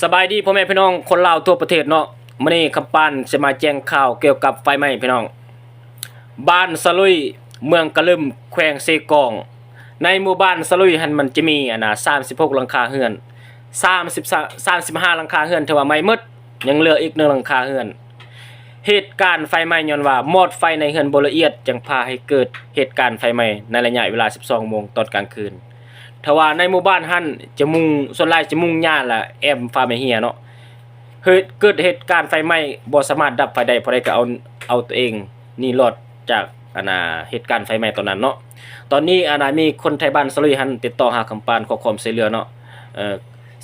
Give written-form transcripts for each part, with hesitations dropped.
สบายดีพ่อแม่พี่น้องคนลาวทั่วประเทศเนาะมื้อนี้คำปานจะมาแจ้งข่าวเกี่ยวกับไฟไหม้พี่น้องบ้านสะลุยเมืองกะลึมแขวงเซกองในหมู่บ้านสะลุยหันมันจะมี36หลังคาเรือน35หลังคาเรือนที่ว่าไหม้หมดยังเหลืออีก1หลังคาเรือนเหตุการณ์ไฟไหม้ย้อนว่ามอดไฟในเรือนบ่ละเอียดจึงพาให้เกิดเหตุการณ์ไฟไหม้ในระยะเวลา 12 โมงตอนกลางคืนทว่าในหมู่บ้านหั่นจะมุ่งส่วนหลายจะมุ่งหญ้าละแอมฟาร์มเฮียเนาะเกิดเหตุการณ์ไฟไหม้บ่สามารถดับไฟได้เพราะได้ก็เอาตัวเองนี่รอดจากเหตุการณ์ไฟไหม้ตอนนั้นเนาะตอนนี้มีคนไทยบ้านสลุยหันติดต่อหาคำปานขอความช่วยเหลือเนาะ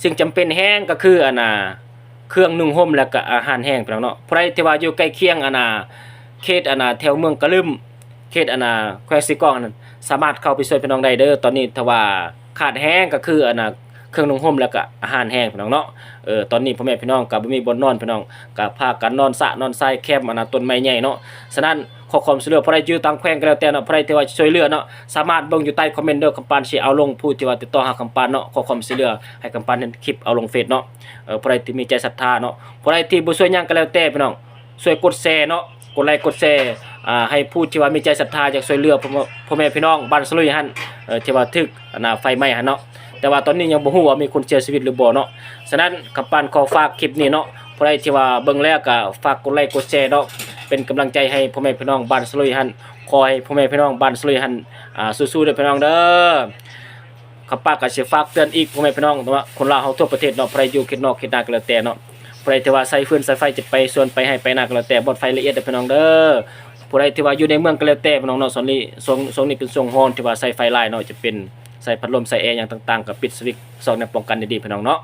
สิ่งจำเป็นแห้งก็คือเครื่องนุ่งห่มแล้วก็อาหารแห้งพี่น้องเนาะใครที่ว่าอยู่ใกล้เคียงเขตแถวเมืองกะลึมเขตแขวงสิกองนั่นสามารถเข้าไปช่วยพี่น้องได้เด้อตอนนี้ถ้าว่าขาดแห้งก็คือเครื่องนุ่งห่มแล้วก็อาหารแห้งพี่น้องเนาะตอนนี้พ่อแม่พี่น้องก็บ่มีบ่อนนอนพี่น้องก็พากันนอนสระนอนทรายแคมป์ต้นไม้ใหญ่เนาะฉะนั้นขอความช่วยเหลือผู้ใดอยู่ต่างแขวงก็แล้วแต่เนาะผู้ใดที่ว่าช่วยเหลือเนาะสามารถเบิ่งอยู่ใต้คอมเมนต์เด้อคำปานสิเอาลงผู้ที่ว่าติดต่อหาคำปานเนาะขอความช่วยเหลือให้คำปานเห็นคลิปเอาลงเฟซเนาะผู้ใดที่มีใจศรัทธาเนาะผู้ใดที่บ่ช่วยหยังก็แล้วแต่พี่น้องช่วยกดแชร์เนาะกดไลค์กดแชร์ให้ผู้ที่ว่ามีใจศรัทธาอยากช่วยเหลือพ่อแม่พี่น้องบ้านสลุยหั่นที่ว่าถึกไฟไหม้หั่นเนาะแต่ว่าตอนนี้ยังบ่ฮู้ว่ามีคนเสียชีวิตหรือบ่เนาะฉะนั้นคำปานขอฝากคลิปนี้เนาะผู้ใดที่ว่าเบิ่งแล้วก็ฝากกดไลค์กดแชร์เนาะเป็นกำลังใจให้พ่อแม่พี่น้องบ้านสลุยหั่นขอให้พ่อแม่พี่น้องบ้านสลุยหั่นสู้ๆเด้อพี่น้องเด้อคำปานก็สิฝากเตือนอีกพ่อแม่พี่น้องว่าคนลาวเฮาทั่วประเทศเนาะผู้ใดอยู่เขตนอกเขตนาก็แล้วแต่เนาะผู้ใดที่ว่าใส่ฟืนใส่ไฟจะไปส่วนไปให้ไปนาก็แล้วแต่บ่อนไฟละเอียดเด้อพี่น้องเด้อผู้ใดที่ว่าอยู่ในเมืองก็แล้วแต่พี่น้องเนาะส่วนนี้เป็นช่วงร้อนที่ว่าใส่ไฟหลายเนาะจะเป็นใส่พัดลมใส่แอร์อย่างต่างๆกับปิดสวิตช์ซอกในป้องกันดีๆพี่น้องเนาะ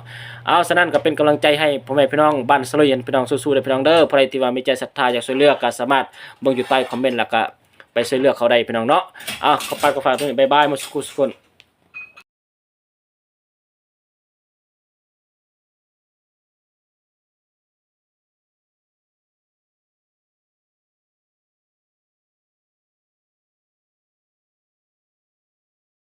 เอาฉะนั้นก็เป็นกำลังใจให้พ่อแม่พี่น้องบ้านสลุยพี่น้องสู้ๆเด้อพี่น้องเด้อใครที่ว่ามีใจศรัทธาอยากช่วยเหลือก็สามารถเบิ่งอยู่ใต้คอมเมนต์แล้วก็ไปช่วยเหลือเขาได้พี่น้องเนาะขอฝากตรงนี้บ๊ายบายหมดทุกคน